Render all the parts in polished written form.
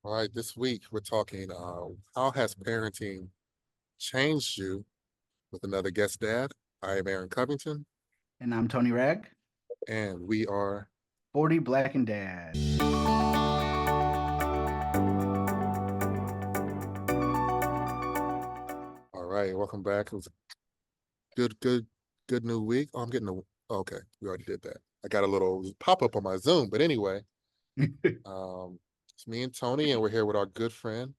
All right, this week we're talking how has parenting changed you with another guest dad. I am Aaron Covington, And I'm Tony Ragg, and we are 40 Black and Dad. all right. Welcome back. It was a good new week. Oh, I'm getting okay. We already did that. I got a little pop-up on my Zoom, but anyway, it's me and Tony, and we're here with our good friend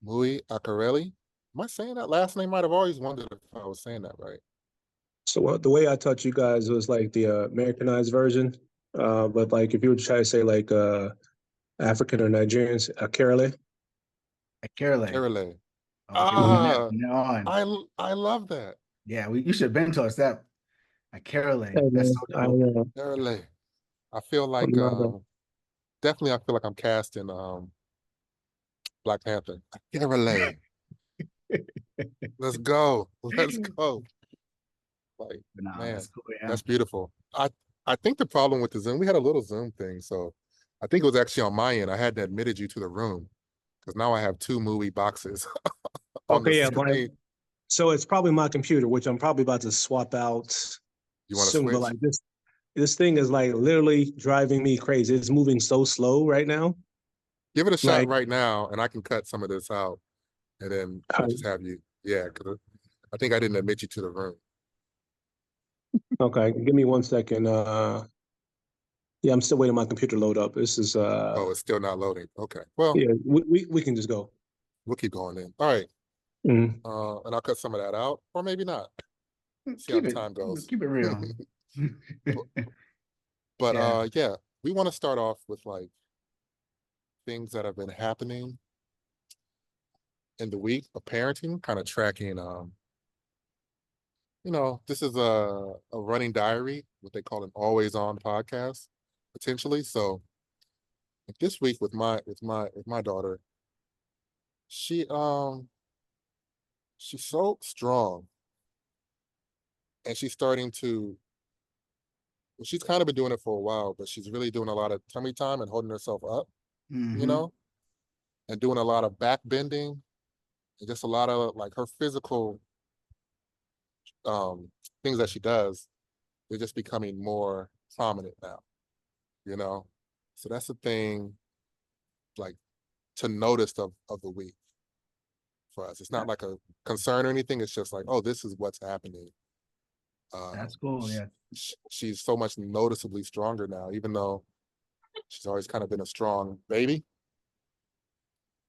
Muyi Akerele. Am I saying that last name? Might have always wondered if I was saying that right. So the way I taught you guys was like the Americanized version, but like if you would try to say like African or Nigerians, Akerele. Akerele. Akerele. Okay, I love that. Yeah, you should have been to us that. Akerele. Hey, That's man, so dope. Akerele. I feel like definitely I feel like I'm cast in Black Panther. Akerele. Let's go. Let's go. Like, man, that's cool, yeah. that's beautiful. I think the problem with the Zoom, we had a little Zoom thing, so I think it was actually on my end. I hadn't admitted you to the room because now I have two movie boxes on the screen. So it's probably my computer, which I'm probably about to swap out You want to soon. switch? But like this thing is like literally driving me crazy. It's moving so slow right now. Give it a shot right now, and I can cut some of this out, and then I'll just have you. Yeah, because I think I didn't admit you to the room. Okay, give me 1 second. Yeah, I'm still waiting my computer to load up. This is Oh, it's still not loading. Okay. Well, yeah, we can just go. We'll keep going in. All right. Mm-hmm. And I'll cut some of that out, or maybe not. See how the time goes. Keep it real. But yeah, we want to start off with like things that have been happening in the week of parenting, kind of tracking this is a running diary, what they call an always on podcast, potentially. So this week with my daughter, she's so strong, and she's starting to, she's kind of been doing it for a while, but she's really doing a lot of tummy time and holding herself up, and doing a lot of back bending and just a lot of like her physical things that she does, they're just becoming more prominent now, So that's the thing, like, to notice of the week for us. It's not like a concern or anything. It's just like, oh, this is what's happening. That's cool, yeah. She's so much noticeably stronger now, even though she's always kind of been a strong baby.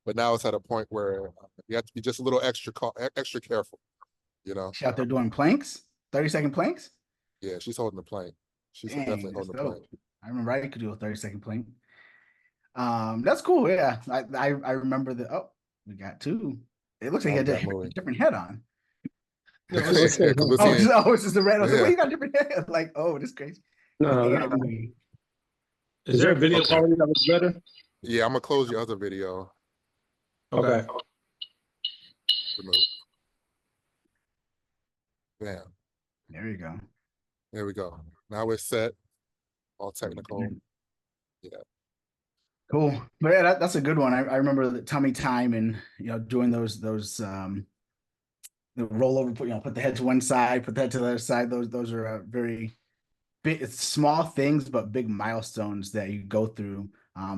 But now it's at a point where you have to be just a little extra careful, She's out there doing planks, 30-second planks? Yeah, she's holding the plank. She's definitely holding the plank. I remember I could do a 30-second plank. That's cool, yeah. I remember we got two. It looks like he had a different head on. It's just the red. I was like, well, you got a different head. Like, oh, this is crazy. Is there a video quality that looks better? Yeah, I'm gonna close your other video. Okay. Remove. Bam. There you go. There we go. Now we're set. All technical. Yeah. Cool. But yeah, that's a good one. I remember the tummy time and doing those the rollover, put the head to one side, put the head to the other side. Those are very big, small things, but big milestones that you go through,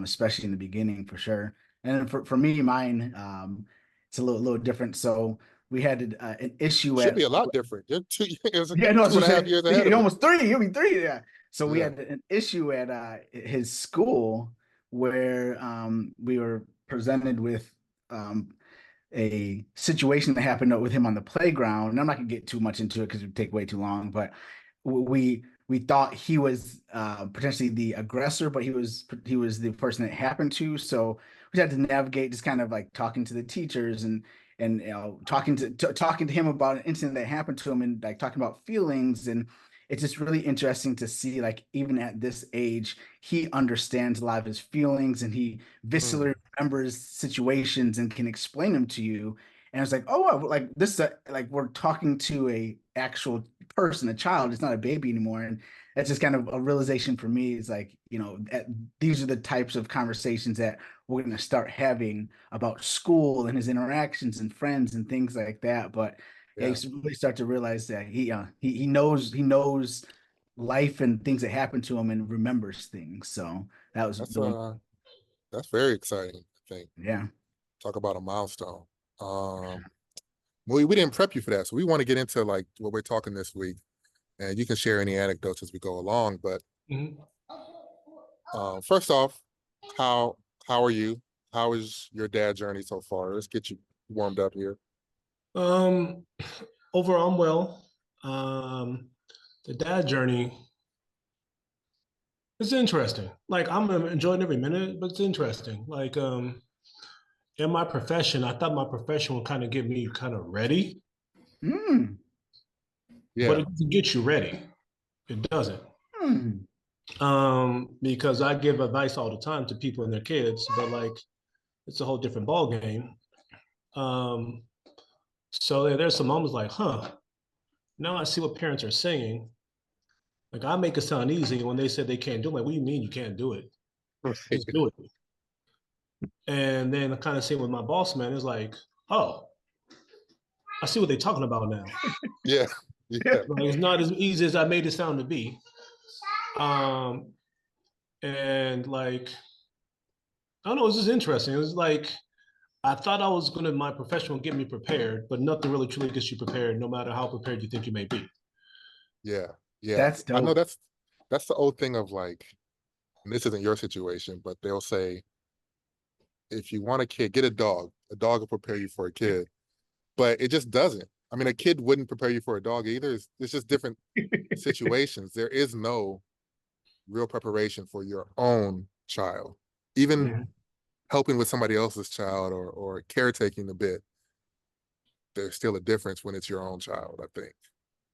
especially in the beginning for sure. And for me, mine, it's a little different. So we had an issue. Should be a lot different. You're 2 years. Yeah, no, 2.5 years ahead. Almost 3. You'll be 3. Yeah. So we had an issue at his school where we were presented with a situation that happened with him on the playground. And I'm not gonna get too much into it because it would take way too long. But we thought he was potentially the aggressor, but he was the person it happened to. So we had to navigate just kind of like talking to the teachers and talking to him about an incident that happened to him and like talking about feelings. And it's just really interesting to see, like, even at this age, he understands a lot of his feelings and he viscerally remembers situations and can explain them to you. And it's like, oh, like this, like we're talking to a actual person, a child. It's not a baby anymore. And that's just kind of a realization for me. Is like, these are the types of conversations that we're going to start having about school and his interactions and friends and things like that. But yeah, you really start to realize that he knows life and things that happen to him and remembers things. So that was that's very exciting, I think. Yeah. Talk about a milestone. We didn't prep you for that, so we want to get into like what we're talking this week, and you can share any anecdotes as we go along. But first off, how are you? How is your dad journey so far? Let's get you warmed up here. Overall, I'm well. The dad journey is interesting. Like, I'm enjoying every minute, but it's interesting. Like, in my profession, I thought my profession would kind of get me kind of ready. Yeah. But it doesn't get you ready. It doesn't. Because I give advice all the time to people and their kids, but like, it's a whole different ball game. So there's some moments like, now I see what parents are saying. Like, I make it sound easy when they said they can't do it. Like, what do you mean you can't do it? Just do it. And then I kind of see with my boss man is like, oh, I see what they're talking about now. Yeah. Like, it's not as easy as I made it sound to be. And like, I don't know, it's just interesting. It was like, I thought I was gonna, my profession would get me prepared, but nothing really truly gets you prepared, no matter how prepared you think you may be. Yeah. Yeah. That's dope. I know that's the old thing of like, and this isn't your situation, but they'll say, if you want a kid, get a dog. A dog will prepare you for a kid. But it just doesn't. I mean, a kid wouldn't prepare you for a dog either. It's just different situations. There is no real preparation for your own child. Even helping with somebody else's child or caretaking a bit, there's still a difference when it's your own child, I think.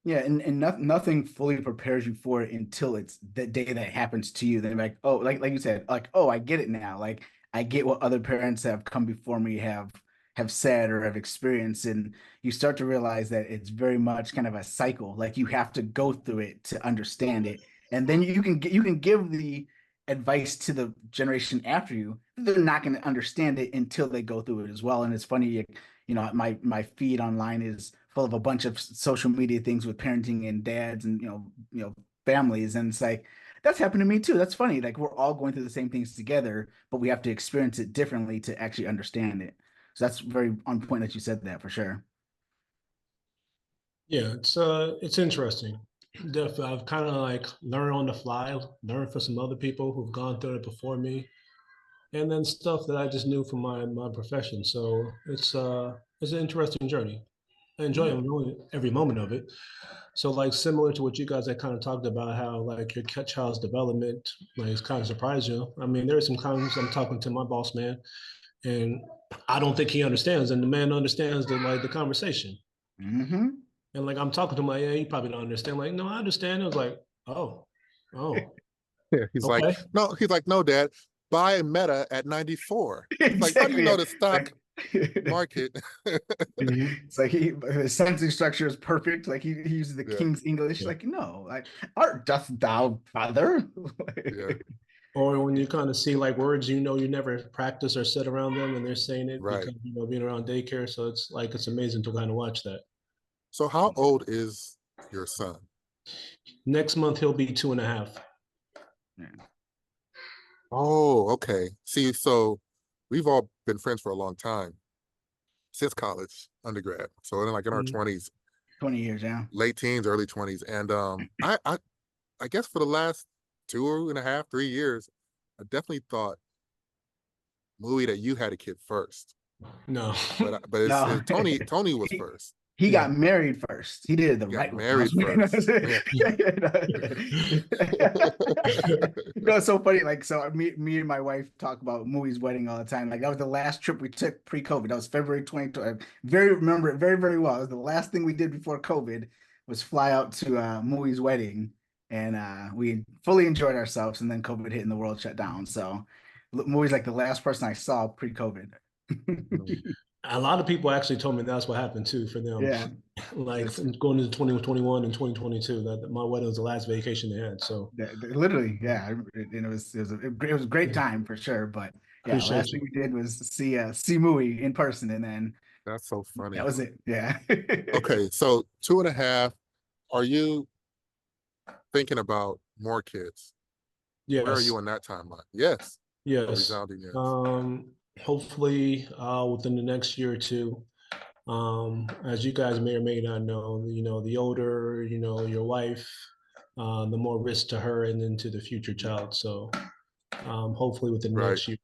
Yeah, and nothing fully prepares you for it until it's the day that happens to you. Then like, oh, like you said, like, oh, I get it now. Like, I get what other parents have come before me have said or have experienced, and you start to realize that it's very much kind of a cycle. Like, you have to go through it to understand it, and then you can give the advice to the generation after you. They're not going to understand it until they go through it as well. And it's funny, my feed online is full of a bunch of social media things with parenting and dads and families, and it's like, that's happened to me too. That's funny. Like, we're all going through the same things together, but we have to experience it differently to actually understand it. So that's very on point that you said that, for sure. Yeah, it's interesting. Definitely, I've kind of like learned on the fly, learned from some other people who've gone through it before me, and then stuff that I just knew from my profession. So it's an interesting journey. I enjoy every moment of it. So like, similar to what you guys had kind of talked about, how like your child's development like is kind of surprised you. I mean, there are some times I'm talking to my boss man, and I don't think he understands, and the man understands the conversation. And like, I'm talking to him like, yeah, you probably don't understand. Like, no, I understand. It was like, oh. Yeah, he's okay. like, no, Dad, buy Meta at 94. Exactly. Like, how do you know the stock market? It's like his sensing structure is perfect. Like, he uses the King's English. Like, no, like, art doth thou, father? Or when you kind of see like words you never practice or sit around them, and they're saying it because being around daycare. So it's like, it's amazing to kind of watch that. So how old is your son? Next month he'll be 2.5. Yeah. Oh, okay. See, so we've all been friends for a long time, since college, undergrad. So in our 20s. 20 years, yeah. Late teens, early 20s. And I guess for the last 2.5, 3 years, I definitely thought, Muyi, that you had a kid first. No. But no. Tony was first. He got married first. He did it the right way. Married first. No, it's so funny. Like, so me and my wife talk about Muyi's wedding all the time. Like, that was the last trip we took pre-COVID. That was February 2020. Remember it very, very well. It was the last thing we did before COVID, was fly out to Muyi's wedding, and we fully enjoyed ourselves. And then COVID hit and the world shut down. So Muyi's like the last person I saw pre-COVID. A lot of people actually told me that's what happened too for them. Yeah. Like, going into 2021 and 2022, that my wedding was the last vacation they had. So literally, yeah. And it was a great time for sure. But Yeah, last thing we did was see Muyi in person, and then that's so funny. That was it. Yeah. Okay, so 2.5. Are you thinking about more kids? Yes. Where are you in that timeline? Yes. Yes. A resounding yes. Hopefully, within the next year or two. As you guys may or may not know, the older, your wife, the more risk to her and then to the future child. So hopefully within the next year.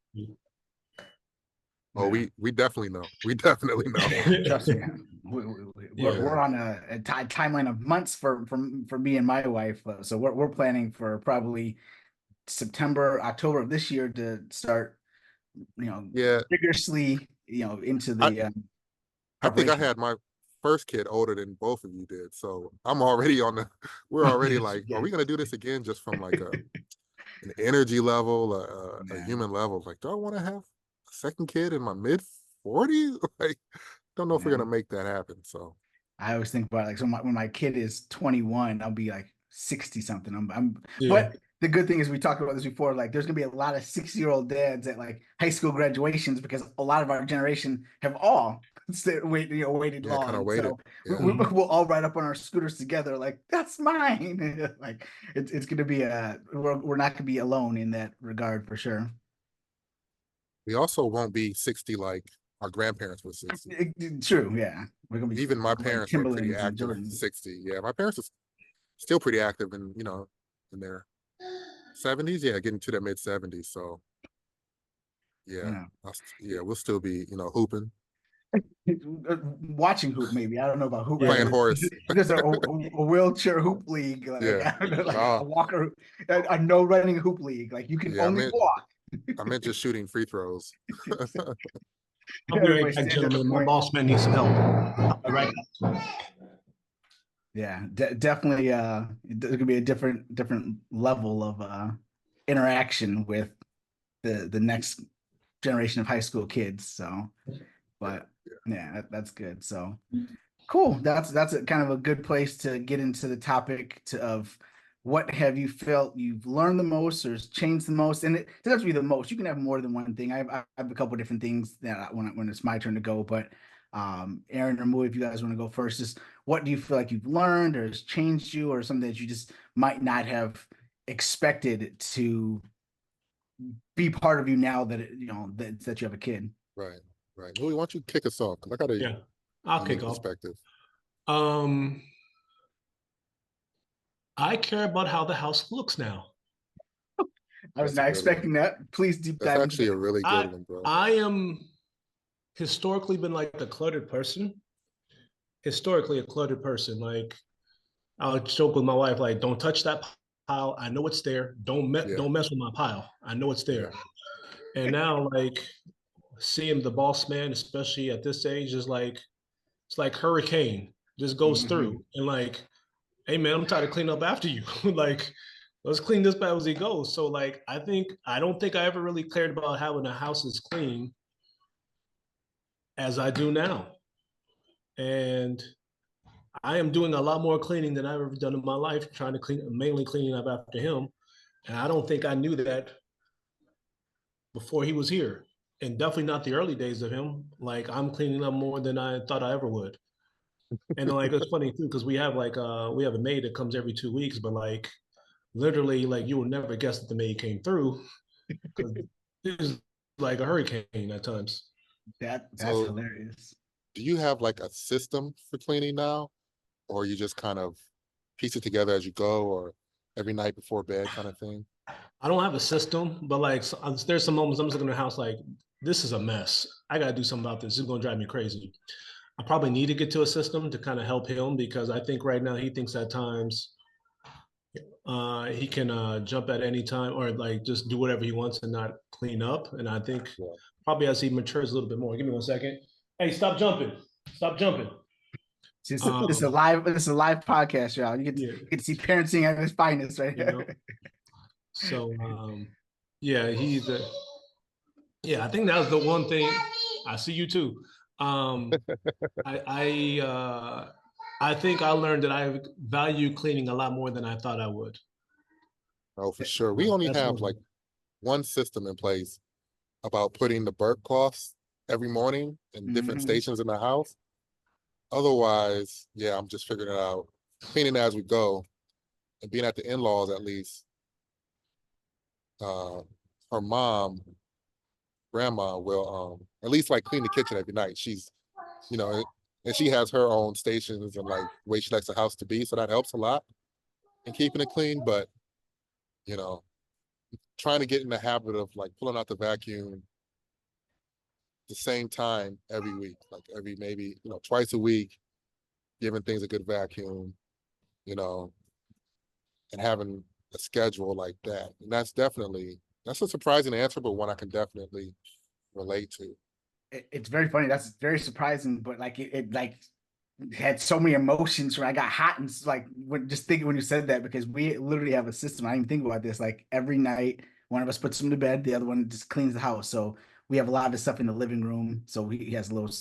Oh, we definitely know. We definitely know. Trust me. We're on a timeline of months for me and my wife. So we're planning for probably September, October of this year to start, vigorously, into the I think I had my first kid older than both of you did. So I'm already we're already like, are we going to do this again? Just from like an energy level, a human level. Like, do I want to have a second kid in my mid-40s? Like, don't know if we're going to make that happen. So I always think about it, like, so when my kid is 21, I'll be like 60 something. But the good thing is, we talked about this before, like there's gonna be a lot of 60-year-old dads at like high school graduations, because a lot of our generation have all waited long. Kind of waited. So we'll all ride up on our scooters together, like, that's mine. Like it's gonna be we're not gonna be alone in that regard, for sure. We also won't be 60 like our grandparents were 60. True, yeah. We're gonna be even my parents were pretty active. 60, yeah. My parents are still pretty active, in in their 70s, getting to their mid-70s. So yeah, we'll still be hooping, watching hoop. Maybe I don't know about hoop. Playing horse. There's a wheelchair hoop league. Like, I don't know, like a walker, a no running hoop league. Like you can only walk. I meant just shooting free throws. I'll be right back, gentlemen. My boss man needs some help. I'll be right back. Yeah, definitely. There's gonna be a different level of interaction with the next generation of high school kids. So, but yeah, that's good. So cool. That's a kind of a good place to get into the topic of what have you felt you've learned the most or changed the most. And it doesn't have to be the most. You can have more than one thing. I have a couple of different things that when it's my turn to go. But Aaron or Muyi, if you guys want to go first, just what do you feel like you've learned or has changed you, or something that you just might not have expected to be part of you now that that you have a kid. Right. Muyi, why don't you kick us off? Because I got I'll kick off. Perspective. I care about how the house looks now. I was not expecting that. Please deep dive. That's actually a really good one, bro. I am historically been like a cluttered person. Like, I'll joke with my wife, like, don't touch that pile. I know it's there. Don't mess with my pile. I know it's there. Yeah. And now, like, seeing the boss man, especially at this age, is like, it's like hurricane, just goes through. And like, hey man, I'm tired of cleaning up after you. Like, let's clean this bad as it goes. So like, I don't think I ever really cared about having a house as clean as I do now. And I am doing a lot more cleaning than I've ever done in my life, mainly cleaning up after him. And I don't think I knew that before he was here. And definitely not the early days of him. Like, I'm cleaning up more than I thought I ever would. And like, it's funny too, because we have a maid that comes every 2 weeks, but like, literally, like, you will never guess that the maid came through, because it's like a hurricane at times. That's hilarious. Do you have like a system for cleaning now, or you just kind of piece it together as you go, or every night before bed kind of thing? I don't have a system, but like, there's some moments I'm just looking at the house like, this is a mess. I got to do something about this. It's going to drive me crazy. I probably need to get to a system to kind of help him, because I think right now he thinks at times he can jump at any time, or like just do whatever he wants and not clean up. And I think probably as he matures a little bit more. Give me 1 second. Hey, stop jumping. Stop jumping. This is a live podcast, y'all. You get to see parenting at its finest, right? So I think that was the one thing. I see you too. I think I learned that I value cleaning a lot more than I thought I would. Oh, for sure. We only have like one system in place, about putting the burp cloths every morning in different stations in the house. Otherwise, yeah, I'm just figuring it out, cleaning as we go, and being at the in-laws at least. Her mom, grandma, will at least like clean the kitchen every night. She's, you know, and she has her own stations and like the way she likes the house to be, so that helps a lot in keeping it clean. But you know, trying to get in the habit of like pulling out the vacuum the same time every week, like every maybe, twice a week, giving things a good vacuum, you know, and having a schedule like that. And that's a surprising answer, but one I can definitely relate to. It's very funny. That's very surprising, but like it like had so many emotions when I got hot and like just thinking when you said that, because we literally have a system. I didn't think about this. Like every night, one of us puts him to bed, the other one just cleans the house. So we have a lot of stuff in the living room. So he has a little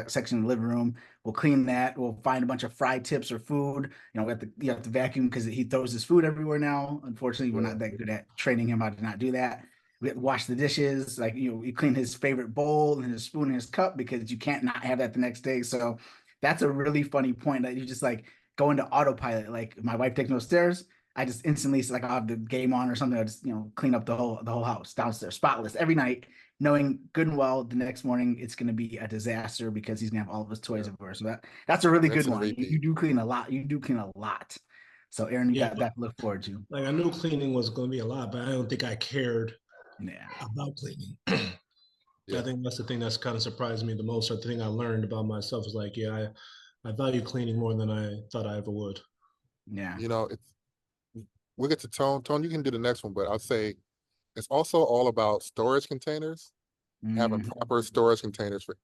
section in the living room. We'll clean that. We'll find a bunch of fry tips or food. You have to vacuum because he throws his food everywhere now. Unfortunately, we're not that good at training him how to not do that. We wash the dishes, like you clean his favorite bowl and his spoon and his cup because you can't not have that the next day. So that's a really funny point that you just like go into autopilot. Like my wife takes me upstairs, I just instantly like I'll have the game on or something. I just clean up the whole house downstairs, spotless every night, knowing good and well the next morning it's going to be a disaster because he's gonna have all of his toys everywhere. So that's a really Rinse good and one. repeat. You do clean a lot. You do clean a lot. So Aaron, you Yeah, got that to look forward to. like I knew cleaning was going to be a lot, but I don't think I cared Yeah. about cleaning. Yeah. I think that's the thing that's kind of surprised me the most, or the thing I learned about myself is like, yeah, I value cleaning more than I thought I ever would. Yeah. We'll get to Tone. Tone, you can do the next one, but I'll say it's also all about storage containers, having proper storage containers for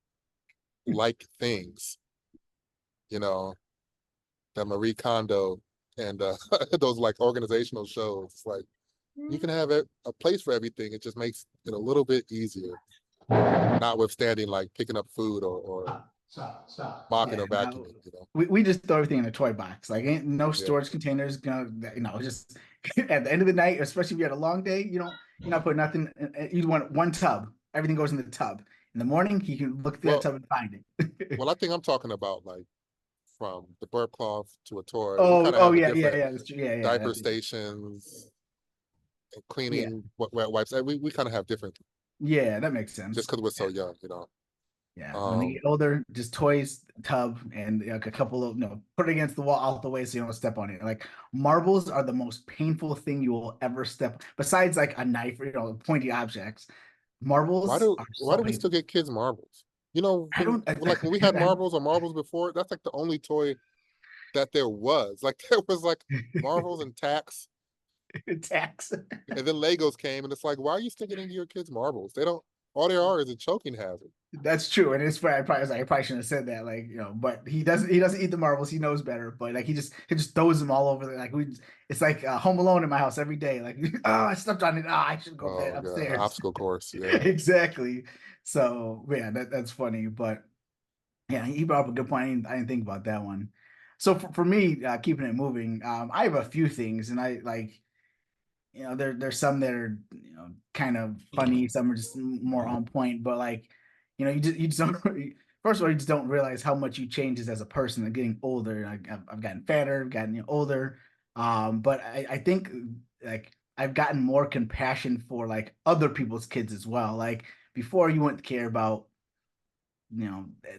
like things, that Marie Kondo and those like organizational shows. It's like you can have a place for everything. It just makes it a little bit easier, notwithstanding like picking up food or mopping Yeah, or vacuuming. we just throw everything in a toy box. Like ain't no storage containers gonna, just at the end of the night, especially if you had a long day, you're not putting nothing. You want one tub. Everything goes in the tub. In the morning, he can look through that tub and find it. Well, I think I'm talking about like from the burp cloth to a toy. We kind of Oh have a yeah, different yeah, that's true. Yeah, diaper stations and cleaning wet wipes. We kind of have different. Yeah, that makes sense. Just because we're so young, Yeah, when they get older, just toys, tub, and like a couple of put it against the wall out the way so you don't step on it. Like marbles are the most painful thing you will ever step. Besides like a knife or pointy objects, marbles why do are why so do we painful. still get kids marbles? I don't Like when we had marbles or marbles before, that's like the only toy that there was. Like there was like marbles and tacks, tax. and then Legos came, and it's like, why are you sticking into your kids marbles? They don't. All they are is a choking hazard. That's true, and it's I probably shouldn't have said that. Like but he doesn't eat the marbles. He knows better, but like he just throws them all over there. Like it's like Home Alone in my house every day. Like I stepped on it. I should go Oh upstairs. God, obstacle course. Yeah, exactly. So yeah, that's funny. But yeah, he brought up a good point. I didn't think about that one. So for me, keeping it moving, I have a few things, and I like there's some that are kind of funny, some are just more on point, but like you just don't first of all, you just don't realize how much you changes as a person and getting older. Like I've gotten fatter, gotten older, but I think like I've gotten more compassion for like other people's kids as well. Like before, you wouldn't care about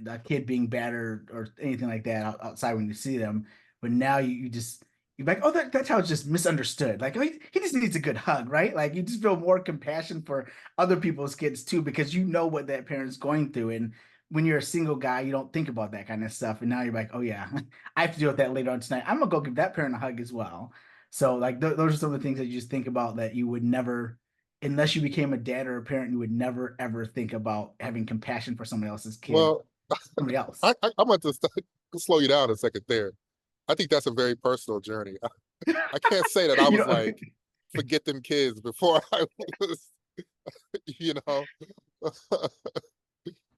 a kid being bad or anything like that outside when you see them, but now you're like, oh, that's how it's just misunderstood. Like, oh, he just needs a good hug, right? Like, you just feel more compassion for other people's kids too, because you know what that parent's going through. And when you're a single guy, you don't think about that kind of stuff. And now you're like, oh yeah, I have to deal with that later on tonight. I'm gonna go give that parent a hug as well. So like, those are some of the things that you just think about that you would never, unless you became a dad or a parent, you would never ever think about having compassion for somebody else's kid, well, somebody else. I'm going to slow you down a second there. I think that's a very personal journey. I can't say that I was like, forget them kids before I was, you know.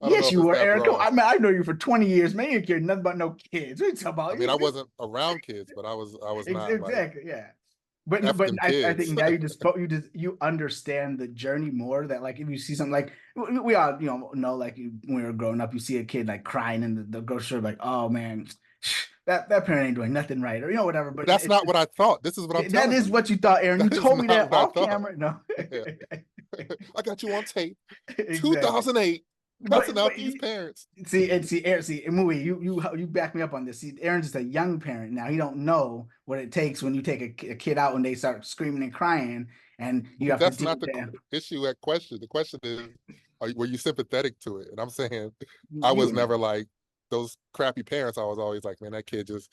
Yes, you were, Eric. I know you for 20 years, man. You care nothing about no kids. What are you talking about? I mean, I wasn't around kids, but I was not exactly, yeah. But F but them I think kids. now you understand the journey more. That like if you see something like we all know like when we were growing up, you see a kid like crying in the grocery store, like, oh man, that parent ain't doing nothing right, or whatever. But That's not what I thought. This is what I'm that telling is you. what you thought, Aaron. You That is told me not that what I off thought. camera. No, Yeah. I got you on tape. exactly. 2008, cussing But out these parents. Aaron, Muyi, you back me up on this. See, Aaron's just a young parent now. He don't know what it takes when you take a kid out and they start screaming and crying, and you have to That's deal not with the that. issue at question. The question is, were you sympathetic to it? And I'm saying, I You was were not. never like those crappy parents. I was always like, man, that kid just,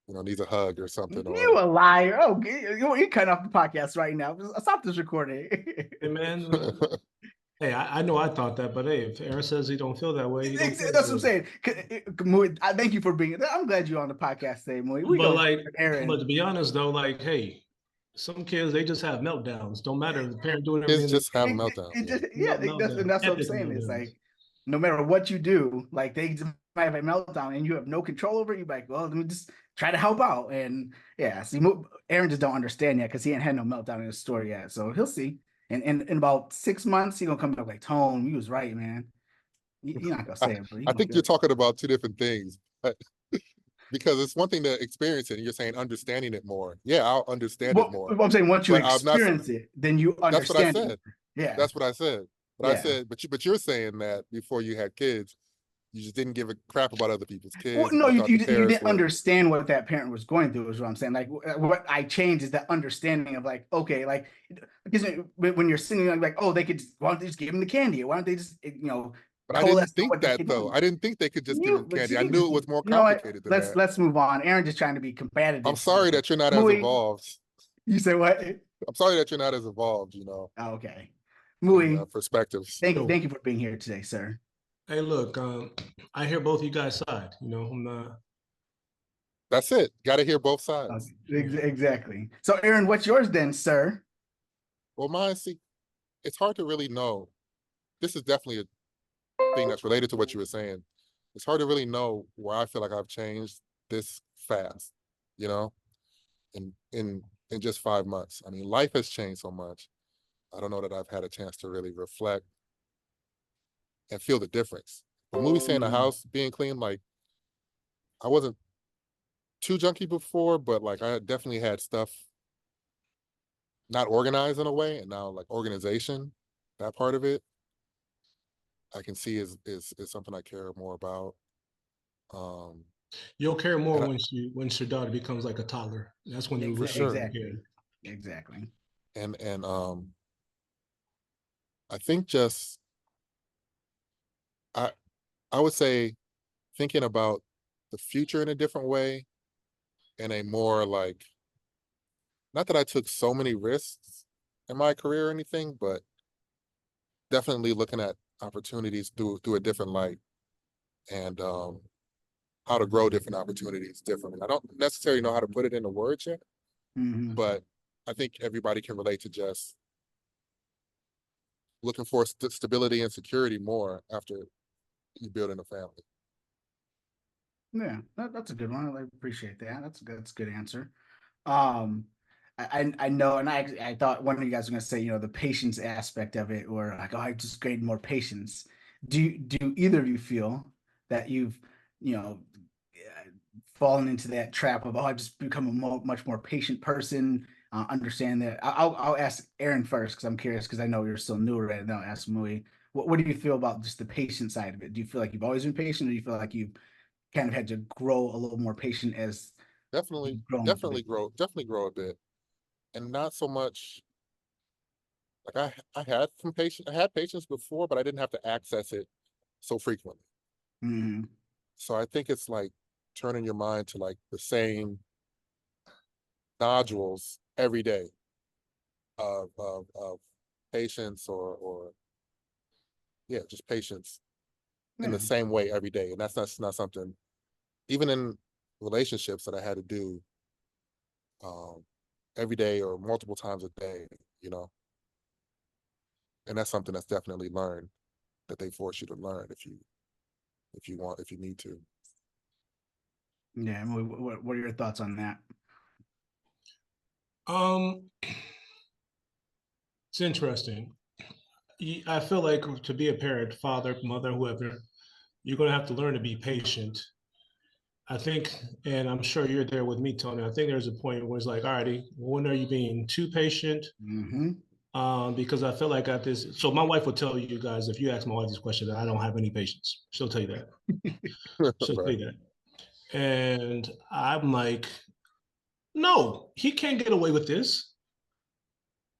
needs a hug or something. You Or a liar. Oh, you cut off the podcast right now. Stop this recording. Hey man, hey, I know I thought that, but hey, if Aaron says he don't feel that way, he don't feel That's that what I'm way. saying. Muyi, I thank you for being. I'm glad you're on the podcast today, Muyi. We But go, like, but Aaron. to be honest though, like, hey, some kids they just have meltdowns. Don't matter if the parent doing kids everything they just have meltdowns. It Yeah. just yeah, meltdown, that's what I'm epic saying. It's meltdowns. like no matter what you do, like they just might have a meltdown and you have no control over it. You're like, well, let me just try to help out. And yeah, see, Aaron just don't understand yet because he ain't had no meltdown in his story yet. So he'll see. And in about 6 months, he gonna come back like, Tone, you was right, man. You're not gonna I, say it, but you I gonna think feel you're it. talking about two different things. But because it's one thing to experience it, and you're saying understanding it more. Yeah, I'll understand it Well, more. what I'm saying, once you But I'm not. experience it, then you That's what I understand it. said. Yeah, That's what I said. But I yeah. said, but you're saying that before you had kids, you just didn't give a crap about other people's Well, kids, and no, you thought the you parents didn't were. understand what that parent was going through, is what I'm saying. Like, what I changed is that understanding of like, okay, like, because when you're sitting there, like, oh, they could why don't they just give him the candy? Why don't they just, But I didn't coalesce on think what the that kid though. wants? I didn't think they could just give him But candy. see, I you knew just, it was more what? complicated than that. Let's move on. Aaron just trying to be I'm competitive sorry still. that you're not as Mui, evolved. you say what? I'm sorry that you're not as evolved, Oh, okay. in Mui, perspectives. So, thank you for being here today, sir. hey, look, I hear both you guys' side. I'm not. That's it. Got to hear both Okay, sides. exactly. So, Aaron, what's yours then, sir? Well, mine, see, it's hard to really know. This is definitely a thing that's related to what you were saying. It's hard to really know where I feel like I've changed this fast, you know, in just 5 months. I mean, life has changed so much. I don't know that I've had a chance to really reflect and feel the difference. But movie saying the Mhm. house being clean, like I wasn't too junky before, but like I definitely had stuff not organized in a way, and now like organization, that part of it, I can see is something I care more about. Um, You'll care more and I, when your daughter becomes like a toddler. That's when you for really sure, Exactly. care. Exactly. and I think just I I would say thinking about the future in a different way, in a more like, not that I took so many risks in my career or anything, but definitely looking at opportunities through a different light, and how to grow different opportunities differently. I don't necessarily know how to put it into words yet, Hmm. but I think everybody can relate to just looking for stability and security more after you building a family. Yeah, that's a good one. I appreciate that. That's a good answer. Um, I know, and I thought one of you guys were gonna say, the patience aspect of it, or like, oh, I just gained more patience. Do either of you feel that you've, you know, fallen into that trap of, oh, I've just become a much more patient person? Understand that. I'll ask Aaron first because I'm curious because I know you're still newer at it. Then I'll ask Mui. What do you feel about just the patient side of it? Do you feel like you've always been patient, or do you feel like you've kind of had to grow a little more patient as Definitely, you've grown with the baby? definitely grow a bit, and not so much like I had patience before, but I didn't have to access it so frequently. Hmm. So I think it's like turning your mind to like the same nodules every day of patience, or yeah, just patience in the Yeah. same way every day. And that's not something, even in relationships, that I had to do um, every day or multiple times a day, you know. And that's something that's definitely learned, that they force you to learn if you need to. Yeah. What are your thoughts on that? It's interesting. I feel like to be a parent, father, mother, whoever, you're going to have to learn to be patient. I think, and I'm sure you're there with me, Tony. I think there's a point where it's like, all righty, when are you being too patient? Because I feel like at this, so my wife will tell you guys, if you ask my wife this question, I don't have any patience. She'll tell you that. She'll tell you that. And I'm like, no, he can't get away with this.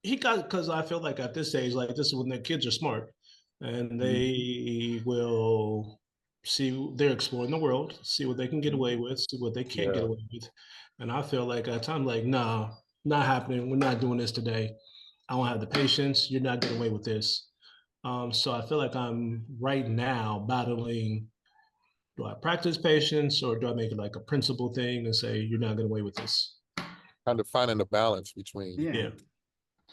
He got, because I feel like at this age, like this is when the kids are smart and they will see, they're exploring the world, see what they can get away with, see what they can't get away with. And I feel like at times, like, nah, not happening. We're not doing this today. I don't have the patience. You're not getting away with this. So I feel like I'm right now battling, do I practice patience or do I make it like a principle thing and say, you're not getting away with this? Kind of finding the balance between Yeah.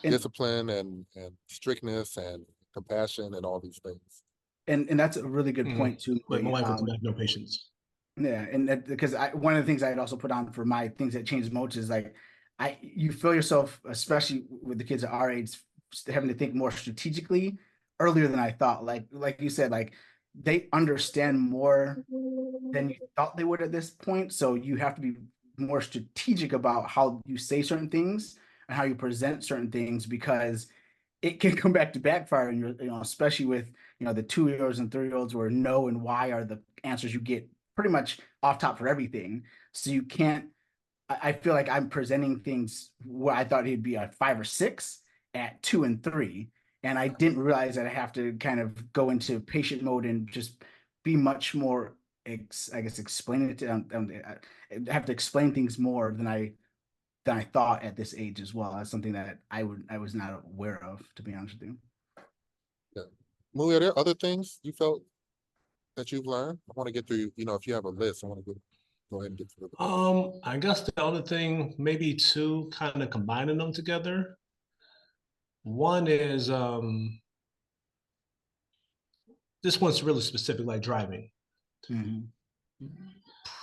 discipline and strictness and compassion and all these things. And that's a really good point too. But my wife will come back, no patience. Yeah, and because one of the things I'd also put on for my things that changed most is like you feel yourself, especially with the kids at our age, having to think more strategically earlier than I thought. Like you said, like they understand more than you thought they would at this point. So you have to be more strategic about how you say certain things and how you present certain things because it can come back to backfire. And especially with the 2 year olds and 3 year olds where no and why are the answers you get pretty much off top for everything. So you can't. I feel like I'm presenting things where I thought he'd be a 5 or 6 at 2 and 3, and I didn't realize that I have to kind of go into patient mode and just be much more. I guess explaining it to I have to explain things more than I thought at this age as well. That's something that I was not aware of, to be honest with you. Yeah. Muyi, are there other things you felt that you've learned? I want to get through, if you have a list, I want to go ahead and get through it. I guess the other thing, maybe two, kind of combining them together. One is this one's really specific, like driving.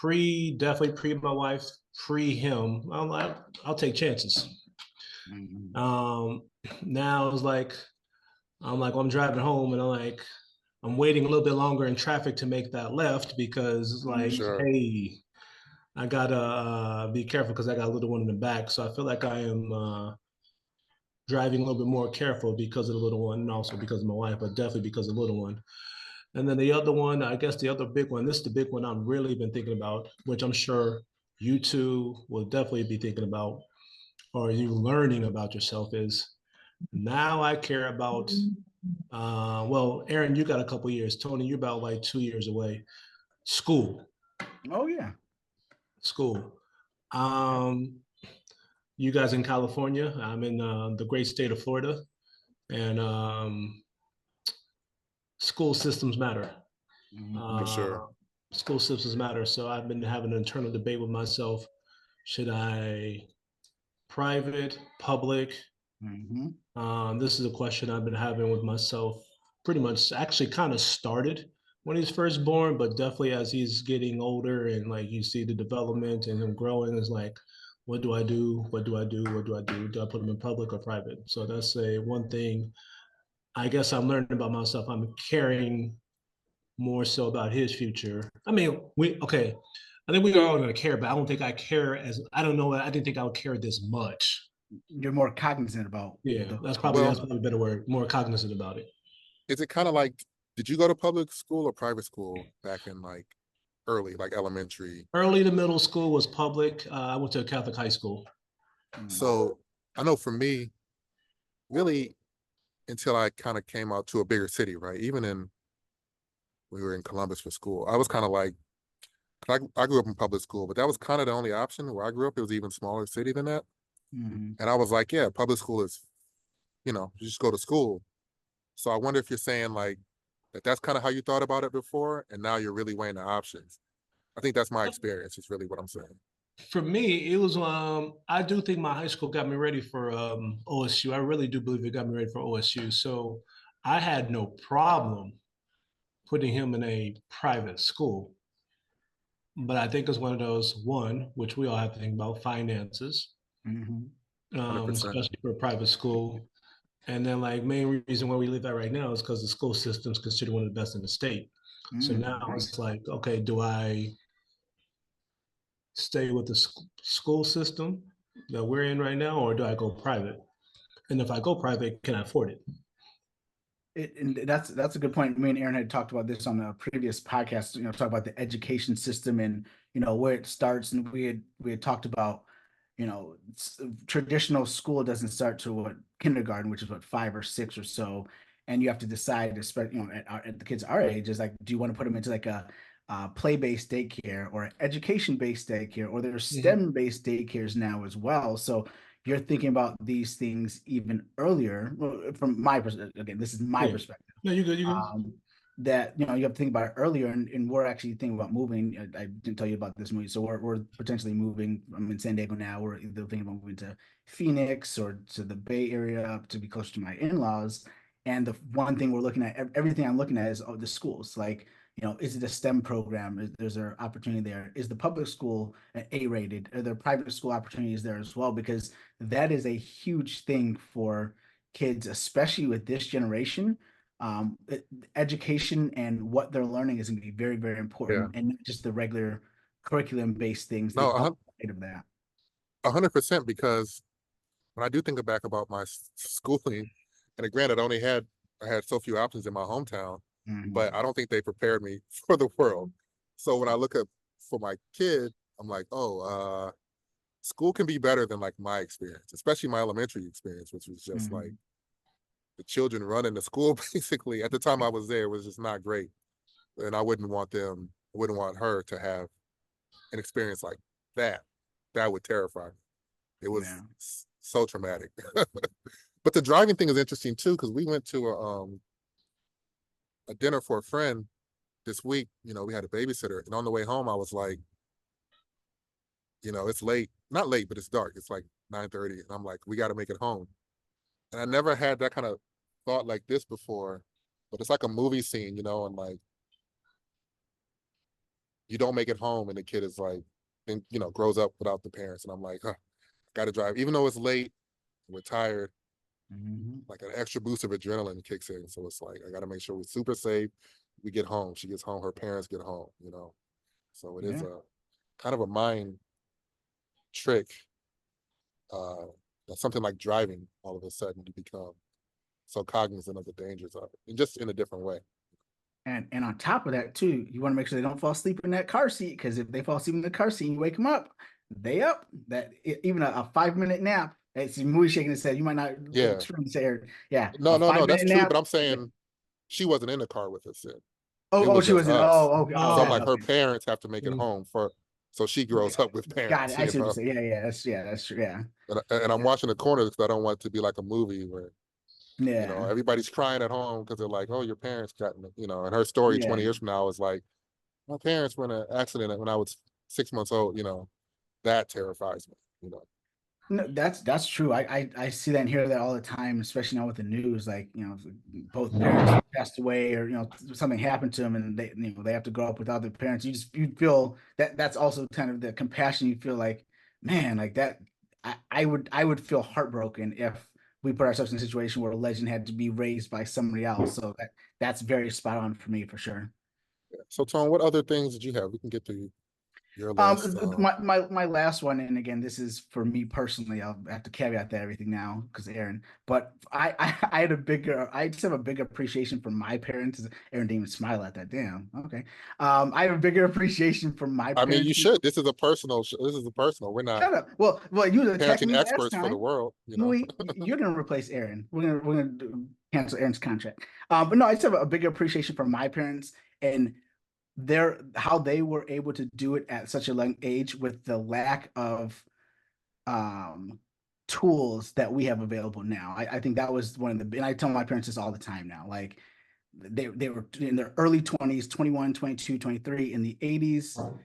Definitely pre my wife, pre him. I'll take chances. Now it's like I'm driving home and I'm waiting a little bit longer in traffic to make that left because it's like, hey, I gotta be careful because I got a little one in the back. So I feel like I am driving a little bit more careful because of the little one and also because of my wife, but definitely because of the little one. And then the other one, I guess the other big one, this is the big one I've really been thinking about, which I'm sure you two will definitely be thinking about, or you learning about yourself is now I care about, well, Aaron, you got a couple years. Tony, you're about like 2 years away. School. Oh, yeah. School. You guys in California, I'm in the great state of Florida, and school systems matter. For sure. School systems matter. So I've been having an internal debate with myself. Should I private, public? This is a question I've been having with myself pretty much actually kind of started when he's first born, but definitely as he's getting older and like you see the development and him growing is like, what do I do? What do I do? What do I do? Do I put him in public or private? So that's one thing I guess I'm learning about myself. I'm caring more so about his future. I mean, I think we are all going to care, but I don't think I care as, I don't know. I didn't think I would care this much. You're more cognizant about. Yeah, that's probably a better word. More cognizant about it. Is it kind of like, did you go to public school or private school back in like early, like elementary? Early to middle school was public. I went to a Catholic high school. So I know for me, really, until I kind of came out to a bigger city, right? We were in Columbus for school. I was kind of like, I grew up in public school, but that was kind of the only option where I grew up. It was even smaller city than that. And I was like, yeah, public school is, you just go to school. So I wonder if you're saying like that's kind of how you thought about it before, and now you're really weighing the options. I think that's my experience. Is really what I'm saying. For me, it was I do think my high school got me ready for OSU. I really do believe it got me ready for OSU. So I had no problem putting him in a private school. But I think it's one of those, which we all have to think about, finances. 100%. especially for a private school. And then like main reason why we live at right now is because the school system is considered one of the best in the state. So now Nice. it's like, okay, do I stay with the school system that we're in right now, or do I go private? And if I go private, can I afford it? And that's a good point. Me and Aaron had talked about this on a previous podcast. Talk about the education system and where it starts. And we had talked about traditional school doesn't start to what kindergarten, which is what 5 or 6 or so, and you have to decide, especially at the kids our age, is like, do you want to put them into like a play-based daycare or education-based daycare, or there's STEM-based daycares now as well. So you're thinking about these things even earlier. Well, from my perspective, again, this is my perspective. No, you good. You good. That you have to think about it earlier, and we're actually thinking about moving. I didn't tell you about this movie, so we're potentially moving. I'm in San Diego now. We're either thinking about moving to Phoenix or to the Bay Area to be close to my in-laws. And the one thing we're looking at, everything I'm looking at is the schools. Like, is it a STEM program? Is there opportunity there? Is the public school A-rated? Are there private school opportunities there as well? Because that is a huge thing for kids, especially with this generation. Education and what they're learning is going to be very, very important, and not just the regular curriculum-based things. No, Outside of that. 100%, because when I do think back about my schooling, and granted, I had so few options in my hometown, but I don't think they prepared me for the world. So when I look at for my kid, I'm like, oh, school can be better than like my experience, especially my elementary experience, which was just like the children running the school basically. At the time I was there, was just not great. And I wouldn't want her to have an experience like that. That would terrify me. It was so traumatic. But the driving thing is interesting too, because we went to a dinner for a friend this week. We had a babysitter, and on the way home I was like, it's late. Not late, but it's dark. It's like 9:30, and I'm like, we got to make it home. And I never had that kind of thought like this before, but it's like a movie scene, and like you don't make it home, and the kid is like, and grows up without the parents, and I'm like, got to drive, even though it's late, we're tired. Like an extra boost of adrenaline kicks in, so it's like I got to make sure we're super safe. We get home, she gets home, her parents get home, So it is a kind of a mind trick. That's something like driving. All of a sudden, you become so cognizant of the dangers of it, and just in a different way. And on top of that too, you want to make sure they don't fall asleep in that car seat, because if they fall asleep in the car seat and you wake them up, they up. That even a 5-minute nap. It's Muyi shaking his head. You might not experience it. Yeah. No, that's true. But I'm saying she wasn't in the car with us then. She wasn't. Us. Okay. So I'm like, her parents have to make it home so she grows up with parents. Got it. I see what you're saying. That's true. Yeah. And I'm watching the corner because I don't want it to be like a movie where everybody's crying at home because they're like, oh, your parents got, and her story 20 years from now is like, my parents were in an accident when I was 6 months old. That terrifies me. No, that's true. I see that and hear that all the time, especially now with the news. Like, both parents passed away, or something happened to them, and they have to grow up without their parents. You feel that's also kind of the compassion. You feel like, man, like that. I would feel heartbroken if we put ourselves in a situation where a legend had to be raised by somebody else. So that's very spot on for me, for sure. So Tone, what other things did you have? We can get to your last. My last one, and again, this is for me personally. I'll have to caveat that everything now because Aaron. But I just have a bigger appreciation for my parents. Aaron didn't even smile at that. Damn. Okay. I have a bigger appreciation for my parents. I mean, you should. This is a personal. We're not. Shut up. Well, you attacked me experts last for the time. world. You're gonna replace Aaron. We're gonna cancel Aaron's contract. But no, I just have a bigger appreciation for my parents and how they were able to do it at such a young age with the lack of tools that we have available now. I think that was one of and I tell my parents this all the time now. Like they were in their early 20s, 21, 22, 23 in the 80s.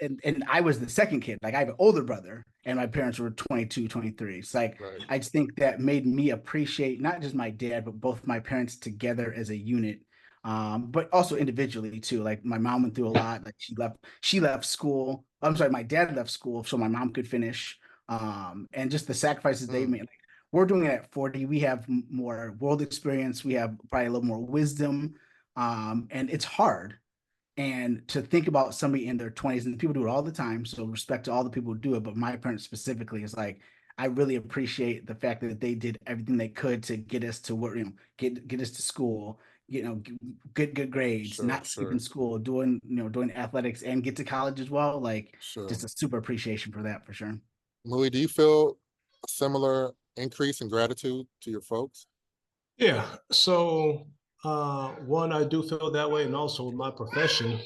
And I was the second kid. Like I have an older brother and my parents were 22, 23. It's like, I just think that made me appreciate not just my dad, but both my parents together as a unit. But also individually too. Like my mom went through a lot. Like she left school. I'm sorry, my dad left school so my mom could finish. and just the sacrifices they made. Like, we're doing it at 40. We have more world experience. We have probably a little more wisdom, and it's hard. And to think about somebody in their 20s, and people do it all the time. So respect to all the people who do it, but my parents specifically is like, I really appreciate the fact that they did everything they could to get us to work, get us to school, good grades, Sure, not skipping school, doing athletics, and get to college as well. Like, just a super appreciation for that, for sure. Muyi, do you feel a similar increase in gratitude to your folks? Yeah. So one, I do feel that way, and also with my profession,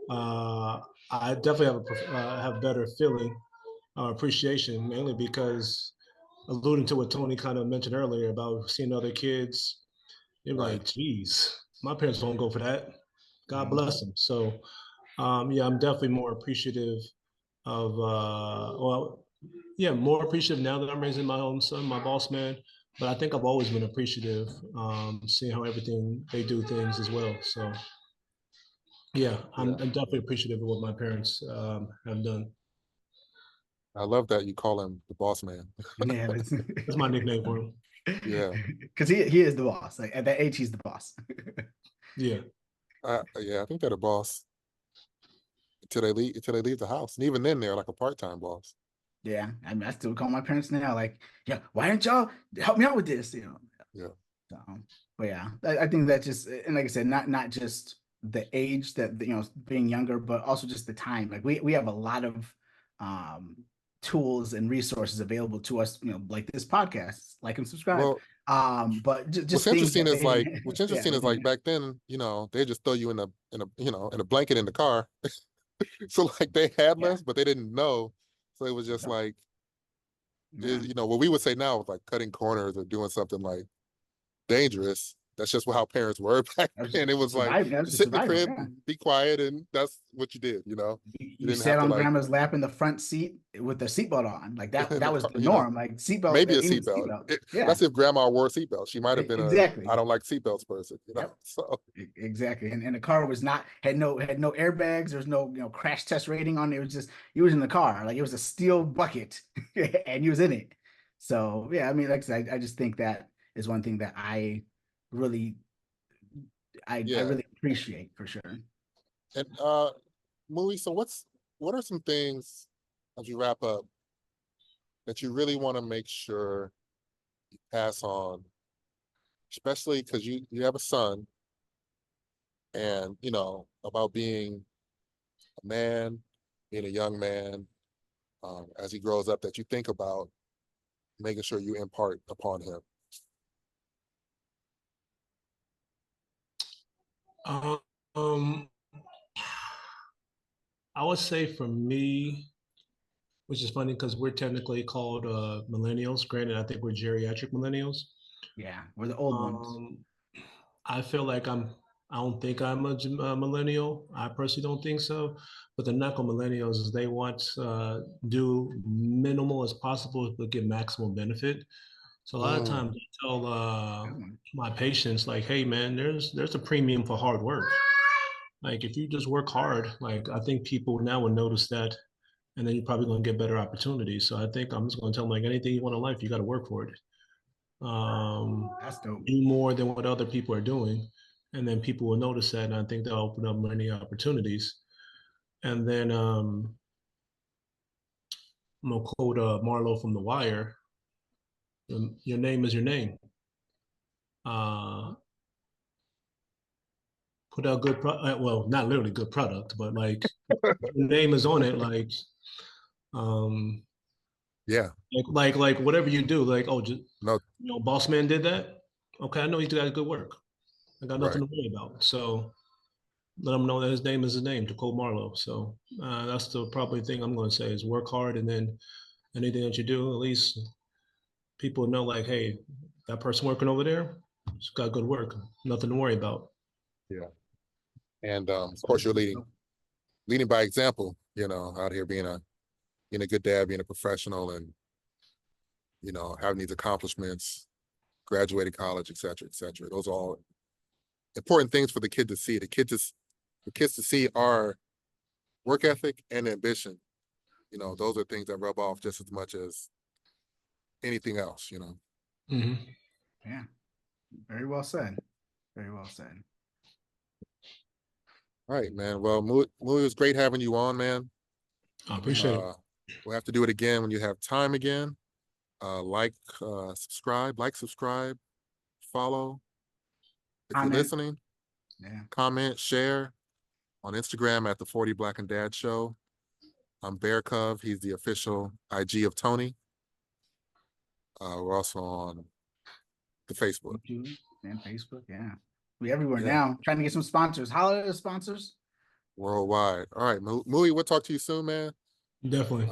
I definitely have better feeling, appreciation, mainly because alluding to what Tony kind of mentioned earlier about seeing other kids, they're like, geez, my parents don't go for that. God bless them. So yeah, I'm definitely more appreciative of more appreciative now that I'm raising my own son, my boss man. But I think I've always been appreciative, seeing how everything they do things as well. So yeah, I'm definitely appreciative of what my parents have done. I love that you call him the boss man. Yeah, That's my nickname for him. Yeah, because he is the boss. Like, at that age, he's the boss. Yeah. Yeah, I think they're the boss until they leave the house, and even then they're like a part-time boss. Yeah, I mean, I still call my parents now, like, yeah, why didn't y'all help me out with this? Yeah. So, but yeah, I think that just, and like I said, not just the age that, being younger, but also just the time. Like, we have a lot of tools and resources available to us, like this podcast, like and subscribe. Well, But what's just things interesting that is they, like what's yeah, interesting is like back then, they just throw you in a blanket in the car. So like they had yeah, less, but they didn't know. So it was just yeah, like, yeah. what we would say now is like cutting corners or doing something like dangerous. That's just how parents were back then. It was like, Survival. That's just just sit in the survival. crib, Yeah. be quiet, and that's what you did. You You didn't have sat to on like grandma's lap in the front seat with the seatbelt on. Like, in that the was car, the norm. Like, seatbelt, maybe a even seatbelt. seatbelt. Yeah, That's if grandma wore a seatbelt. She might have been exactly. I don't like seatbelts person. Yep. So Exactly. And the car was not had no airbags. There was no crash test rating on it. It was just, you was in the car. Like, it was a steel bucket and you was in it. So yeah, I mean, like I said, I just think that is one thing that really I yeah. really appreciate, for sure. And Muyi, so what are some things as you wrap up that you really want to make sure you pass on, especially because you have a son, and about being a man, being a young man, as he grows up, that you think about making sure you impart upon him? Um, I would say for me, which is funny because we're technically called millennials. Granted, I think we're geriatric millennials. Yeah, we're the old ones. Um, I feel like I don't think I'm a millennial. I personally don't think so. But the knock on millennials is they want do minimal as possible but get maximum benefit. So a lot of times I tell my patients like, hey man, there's a premium for hard work. Like if you just work hard, like I think people now will notice that, and then you're probably going to get better opportunities. So I think I'm just going to tell them like anything you want in life, you got to work for it. That's dope. Do more than what other people are doing, and then people will notice that, and I think they'll open up many opportunities. And then I'm gonna quote Marlo from The Wire: "Your name is your name. Uh, put out good, well, not literally good product, but like your name is on it. Um, Yeah. like whatever you do, like just No. Boss Man did that. Okay, I know he did good work. I got nothing Right. to worry about. So let him know that his name is his name, to quote Marlowe. So that's the probably thing I'm going to say is work hard, and then anything that you do, at least people know like, hey, that person working over there, it's got good work, nothing to worry about. Yeah. And of course, you're leading by example. Out here being a good dad, being a professional, and having these accomplishments, graduating college, et cetera, et cetera. Those are all important things for the kid to see. The kids to see our work ethic and ambition, you know, those are things that rub off just as much as anything else, you know. Mm-hmm. Yeah, very well said. Very well said. All right, man. Well, Muyi, it was great having you on, man. I appreciate it. We'll have to do it again when you have time again. Subscribe, follow. If you're listening, comment, share on Instagram at the 40 Black and Dad Show. I'm Bear Cove. He's the official IG of Tony. We're also on the Facebook. YouTube and Facebook, yeah. We everywhere now. Trying to get some sponsors. Holler at the sponsors. Worldwide. All right, Muyi, we'll talk to you soon, man. Definitely.